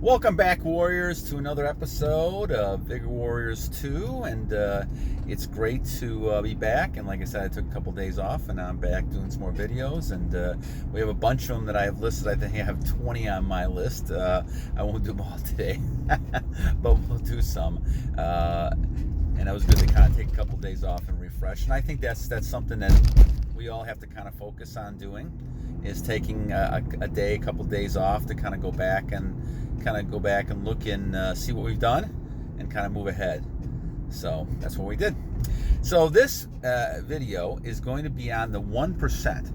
Welcome back, Warriors, to another episode of Vigor Warriors 2, and it's great to be back. And like I said, I took a couple days off, and now I'm back doing some more videos, and we have a bunch of them that I have listed. I think I have 20 on my list. I won't do them all today, but we'll do some. And it was good to kind of take a couple days off and refresh. And I think that's something that we all have to kind of focus on doing, is taking a couple days off to kind of go back and look and see what we've done and kind of move ahead. So that's what we did. So this video is going to be on the 1%.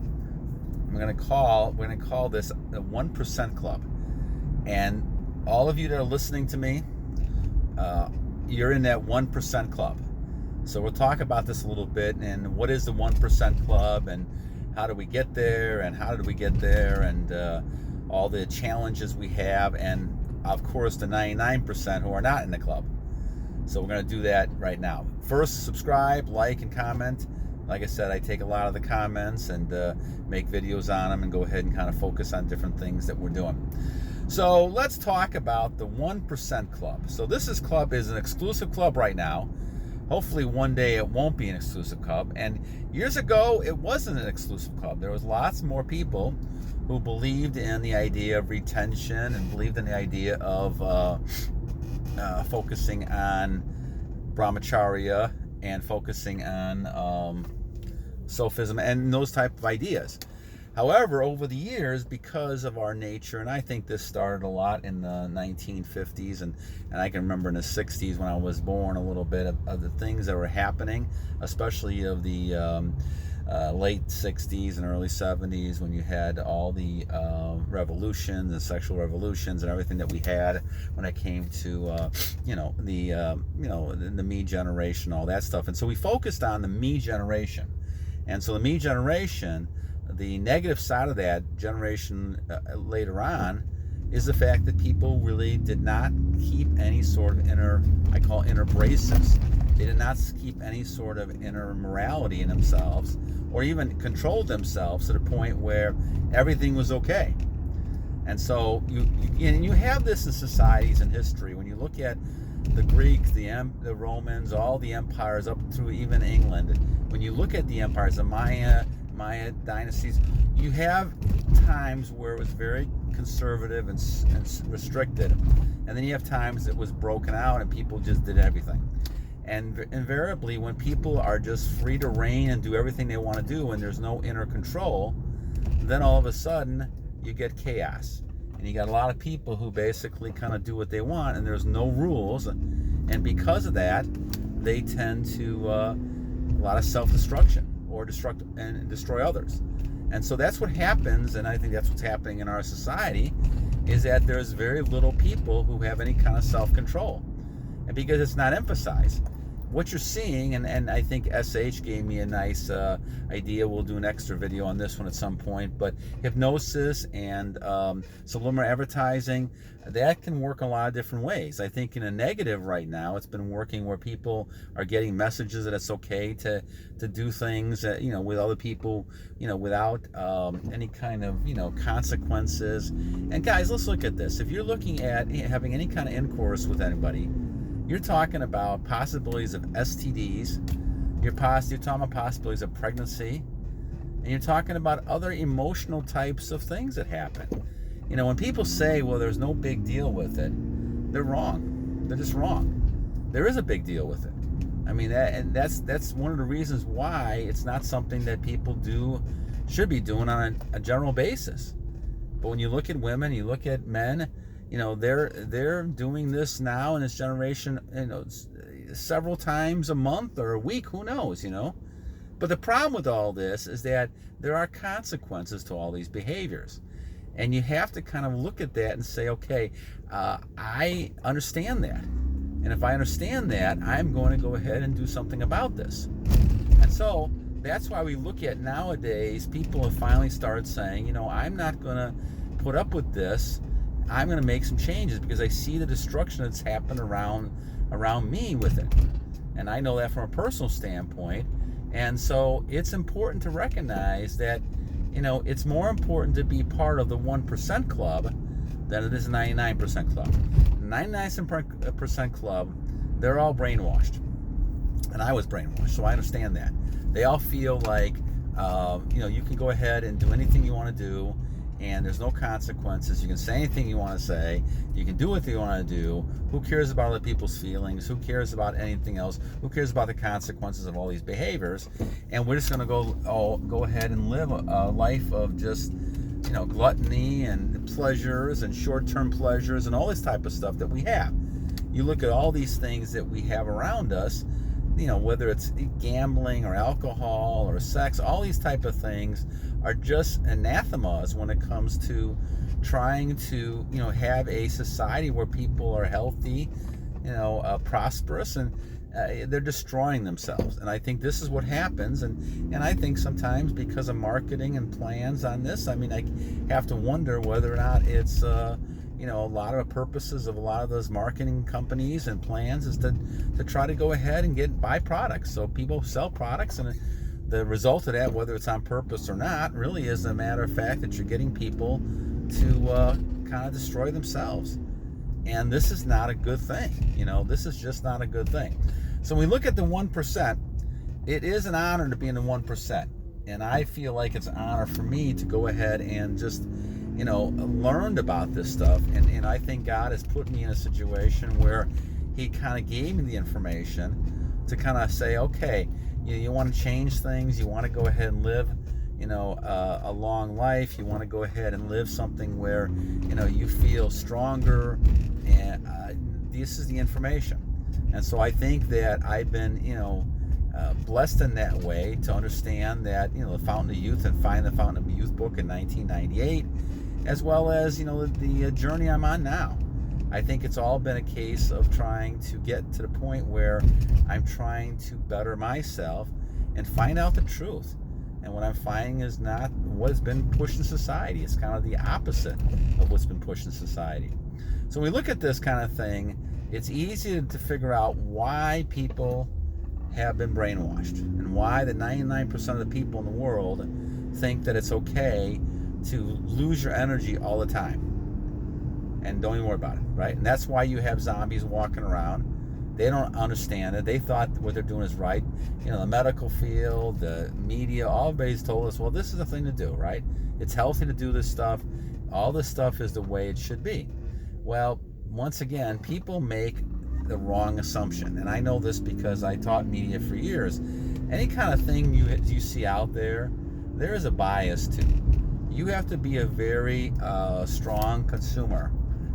We're going to call this the 1% Club. And all of you that are listening to me, you're in that 1% Club. So we'll talk about this a little bit, and what is the 1% Club, and how do we get there, and how did we get there, and all the challenges we have, and of course the 99% who are not in the club. So we're going to do that right now. First, subscribe, like, and comment. Like I said, I take a lot of the comments and make videos on them and go ahead and kind of focus on different things that we're doing. So let's talk about the 1% Club. So this club is an exclusive club right now. Hopefully one day it won't be an exclusive club. And years ago, it wasn't an exclusive club. There was lots more people who believed in the idea of retention and believed in the idea of focusing on brahmacharya and focusing on sophism and those type of ideas. However, over the years, because of our nature, and I think this started a lot in the 1950s, and I can remember in the 60s when I was born a little bit of the things that were happening, especially of the late 60s and early 70s, when you had all the revolutions and sexual revolutions and everything that we had when it came to the me generation, all that stuff. And so we focused on the me generation. And so the me generation, the negative side of that generation later on, is the fact that people really did not keep any sort of inner braces. They did not keep any sort of inner morality in themselves, or even controlled themselves to the point where everything was okay. And so you have this in societies in history. When you look at the Greeks, the Romans, all the empires up through even England, when you look at the empires, the Maya dynasties, you have times where it was very conservative and restricted, and then you have times it was broken out and people just did everything. And invariably, when people are just free to reign and do everything they want to do and there's no inner control, then all of a sudden you get chaos, and you got a lot of people who basically kind of do what they want, and there's no rules, and because of that, they tend to a lot of self-destruction, or destroy others. And so that's what happens, and I think that's what's happening in our society, is that there's very little people who have any kind of self-control. And because it's not emphasized, what you're seeing, and I think SH gave me a nice idea, we'll do an extra video on this one at some point, but hypnosis and subliminal advertising, that can work a lot of different ways. I think in a negative right now, it's been working where people are getting messages that it's okay to do things with other people, without any kind of consequences. And guys, let's look at this. If you're looking at having any kind of intercourse with anybody, you're talking about possibilities of STDs, you're talking about possibilities of pregnancy, and you're talking about other emotional types of things that happen. When people say, well, there's no big deal with it, they're wrong. They're just wrong. There is a big deal with it. I mean, that's one of the reasons why it's not something that people should be doing on a general basis. But when you look at women, you look at men, they're doing this now in this generation, several times a month or a week, who knows, But the problem with all this is that there are consequences to all these behaviors. And you have to kind of look at that and say, okay, I understand that. And if I understand that, I'm going to go ahead and do something about this. And so that's why we look at nowadays, people have finally started saying, I'm not going to put up with this. I'm going to make some changes because I see the destruction that's happened around me with it. And I know that from a personal standpoint. And so it's important to recognize that, it's more important to be part of the 1% club than it is a 99% club. The 99% club, they're all brainwashed. And I was brainwashed, so I understand that. They all feel like, you can go ahead and do anything you want to do, and there's no consequences. You can say anything you want to say. You can do what you want to do. Who cares about other people's feelings? Who cares about anything else? Who cares about the consequences of all these behaviors? And we're just going to go ahead and live a life of just, gluttony and pleasures and short-term pleasures and all this type of stuff that we have. You look at all these things that we have around us, whether it's gambling or alcohol or sex, all these type of things are just anathemas when it comes to trying to, have a society where people are healthy, prosperous, and they're destroying themselves. And I think this is what happens. And I think sometimes because of marketing and plans on this, I have to wonder whether or not it's, a lot of the purposes of a lot of those marketing companies and plans is to try to go ahead and buy products. So people sell products, and the result of that, whether it's on purpose or not, really is a matter of fact that you're getting people to kind of destroy themselves. And this is not a good thing. This is just not a good thing. So when we look at the 1%, it is an honor to be in the 1%. And I feel like it's an honor for me to go ahead and just, learned about this stuff. And I think God has put me in a situation where he kind of gave me the information to kind of say, okay, you want to change things. You want to go ahead and live, a long life. You want to go ahead and live something where, you feel stronger. And this is the information. And so I think that I've been, blessed in that way to understand that, the Fountain of Youth and Find the Fountain of Youth book in 1998, as well as, the journey I'm on now. I think it's all been a case of trying to get to the point where I'm trying to better myself and find out the truth. And what I'm finding is not what's been pushed in society. It's kind of the opposite of what's been pushed in society. So when we look at this kind of thing, it's easy to figure out why people have been brainwashed and why the 99% of the people in the world think that it's okay to lose your energy all the time and don't even worry about it, right? And that's why you have zombies walking around. They don't understand it. They thought what they're doing is right. The medical field, the media, all everybody's told us, well, this is the thing to do, right? It's healthy to do this stuff. All this stuff is the way it should be. Well, once again, people make the wrong assumption. And I know this because I taught media for years. Any kind of thing you see out there, there is a bias to. You have to be a very strong consumer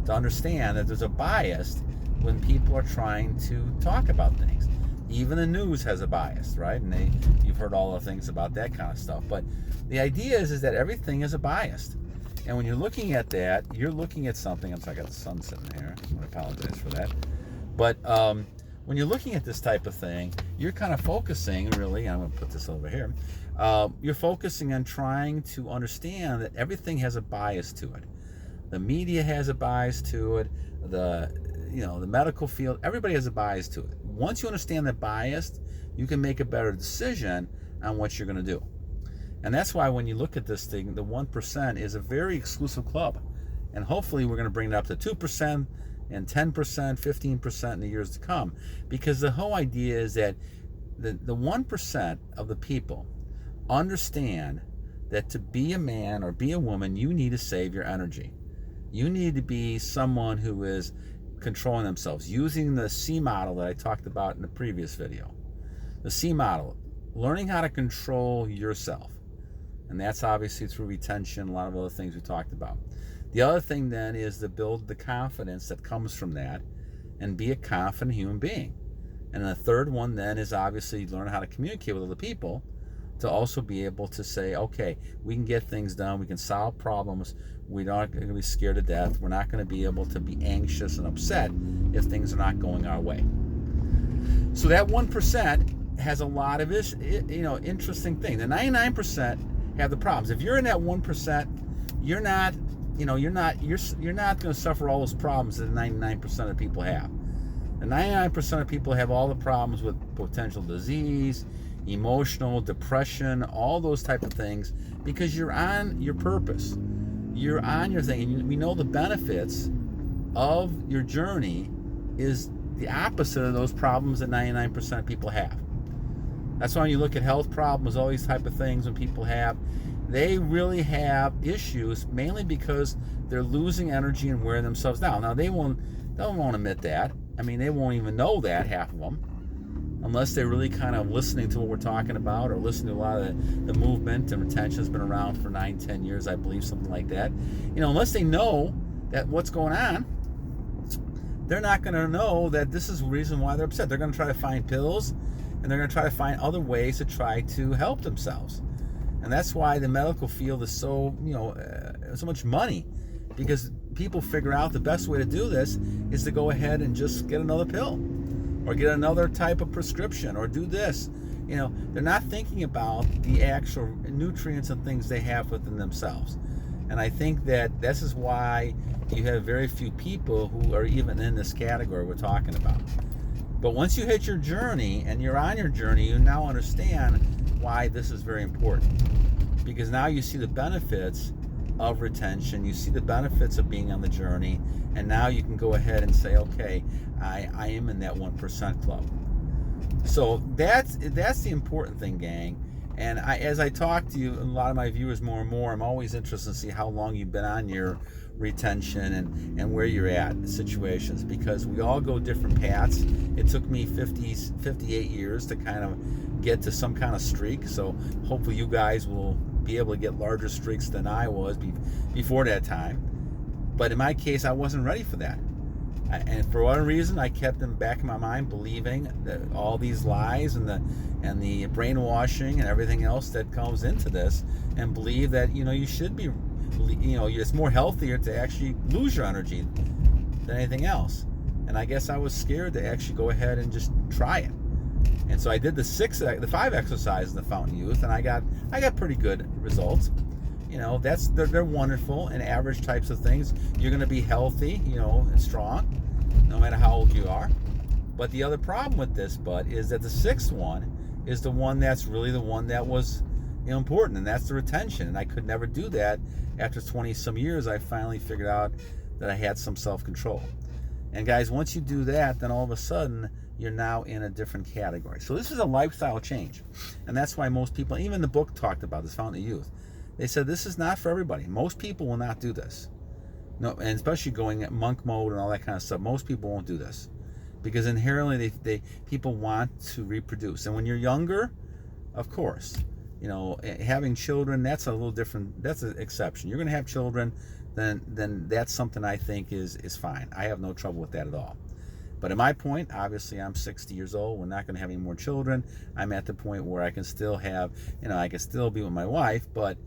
to understand that there's a bias when people are trying to talk about things. Even the news has a bias, right? And you've heard all the things about that kind of stuff. But the idea is that everything is a bias. And when you're looking at that, you're looking at something. I'm sorry, I got the sun sitting there. I apologize for that. But when you're looking at this type of thing, you're kind of focusing, really, I'm going to put this over here. You're focusing on trying to understand that everything has a bias to it. The media has a bias to it. The medical field, everybody has a bias to it. Once you understand that bias, you can make a better decision on what you're going to do. And that's why when you look at this thing, the 1% is a very exclusive club. And hopefully we're going to bring it up to 2% and 10%, 15% in the years to come. Because the whole idea is that the 1% of the people understand that to be a man or be a woman, you need to save your energy. You need to be someone who is controlling themselves, using the C model that I talked about in the previous video. The C model, learning how to control yourself. And that's obviously through retention, a lot of other things we talked about. The other thing then is to build the confidence that comes from that and be a confident human being. And the third one then is obviously learn how to communicate with other people to also be able to say, okay, we can get things done, we can solve problems, we're not going to be scared to death, we're not going to be able to be anxious and upset if things are not going our way. So that 1% has a lot of interesting things. The 99% have the problems. If you're in that 1%, you're not going to suffer all those problems that the 99% of people have. The 99% of people have all the problems with potential disease, emotional, depression, all those type of things, because you're on your purpose. you're on your thing, and we know the benefits of your journey is the opposite of those problems that 99% of people have. That's why when you look at health problems, all these type of things when people have, they really have issues mainly because they're losing energy and wearing themselves down. Now they won't admit that. I mean, they won't even know that, half of them, unless they're really kind of listening to what we're talking about or listening to a lot of the movement. And retention has been around for 9-10 years, I believe, something like that. Unless they know that what's going on, they're not going to know that this is the reason why they're upset. They're going to try to find pills, and they're going to try to find other ways to try to help themselves. And that's why the medical field is so, so much money, because people figure out the best way to do this is to go ahead and just get another pill or get another type of prescription or do this. They're not thinking about the actual nutrients and things they have within themselves. And I think that this is why you have very few people who are even in this category we're talking about. But once you hit your journey and you're on your journey, you now understand why this is very important. Because now you see the benefits of retention, you see the benefits of being on the journey, and now you can go ahead and say, okay, I am in that 1% club. So that's the important thing, gang. And as I talk to you, a lot of my viewers more and more, I'm always interested to see how long you've been on your retention and where you're at situations, because we all go different paths. It took me 58 years to kind of get to some kind of streak. So hopefully you guys will be able to get larger streaks than I was before that time. But in my case, I wasn't ready for that. And for one reason, I kept in the back of my mind believing that all these lies and the brainwashing and everything else that comes into this, and believe that you should be, it's more healthier to actually lose your energy than anything else. And I guess I was scared to actually go ahead and just try it. And so I did the 5 exercises in the Fountain Youth, and I got pretty good results. They're wonderful and average types of things. You're going to be healthy, and strong, no matter how old you are. But the other problem with this, bud, is that the 6th one is the one that's really the one that was important, and that's the retention. And I could never do that. After 20 some years, I finally figured out that I had some self-control. And guys, once you do that, then all of a sudden you're now in a different category. So this is a lifestyle change, and that's why most people, even the book talked about this, Fountain of Youth, they said this is not for everybody. Most people will not do this. No, and especially going at monk mode and all that kind of stuff, most people won't do this, because inherently people want to reproduce. And when you're younger, of course, having children, that's a little different. That's an exception. You're going to have children, then that's something I think is fine. I have no trouble with that at all. But at my point, obviously I'm 60 years old. We're not going to have any more children. I'm at the point where I can still have, I can still be with my wife, but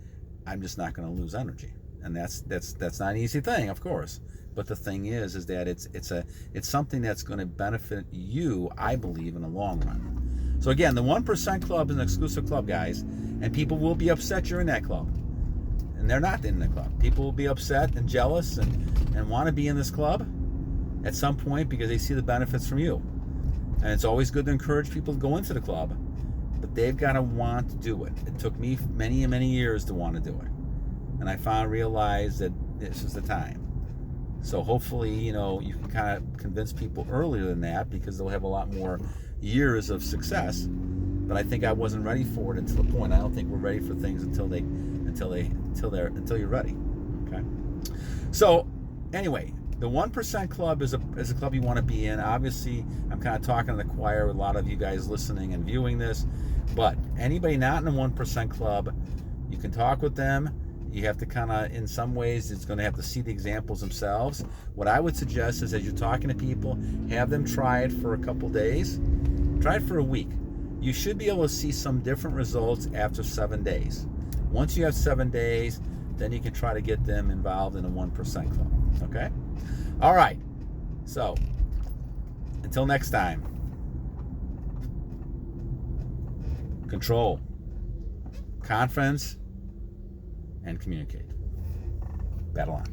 I'm just not going to lose energy. And that's not an easy thing, of course. But the thing is that it's something that's going to benefit you, I believe, in the long run. So again, the 1% Club is an exclusive club, guys, and people will be upset you're in that club. And they're not in the club. People will be upset and jealous and want to be in this club at some point because they see the benefits from you. And it's always good to encourage people to go into the club, but they've got to want to do it. It took me many, many years to want to do it. And I realized that this is the time. So hopefully, you can kind of convince people earlier than that, because they'll have a lot more years of success. But I think I wasn't ready for it until the point. I don't think we're ready for things until you're ready. Okay. So anyway, the 1% Club is a club you want to be in. Obviously, I'm kind of talking to the choir with a lot of you guys listening and viewing this. But anybody not in the 1% Club, you can talk with them. You have to kind of, in some ways, it's going to have to see the examples themselves. What I would suggest is, as you're talking to people, have them try it for a couple days. Try it for a week. You should be able to see some different results after 7 days. Once you have 7 days, then you can try to get them involved in a 1% Club. Okay? All right. So, until next time, control, confidence, and communicate. Battle on.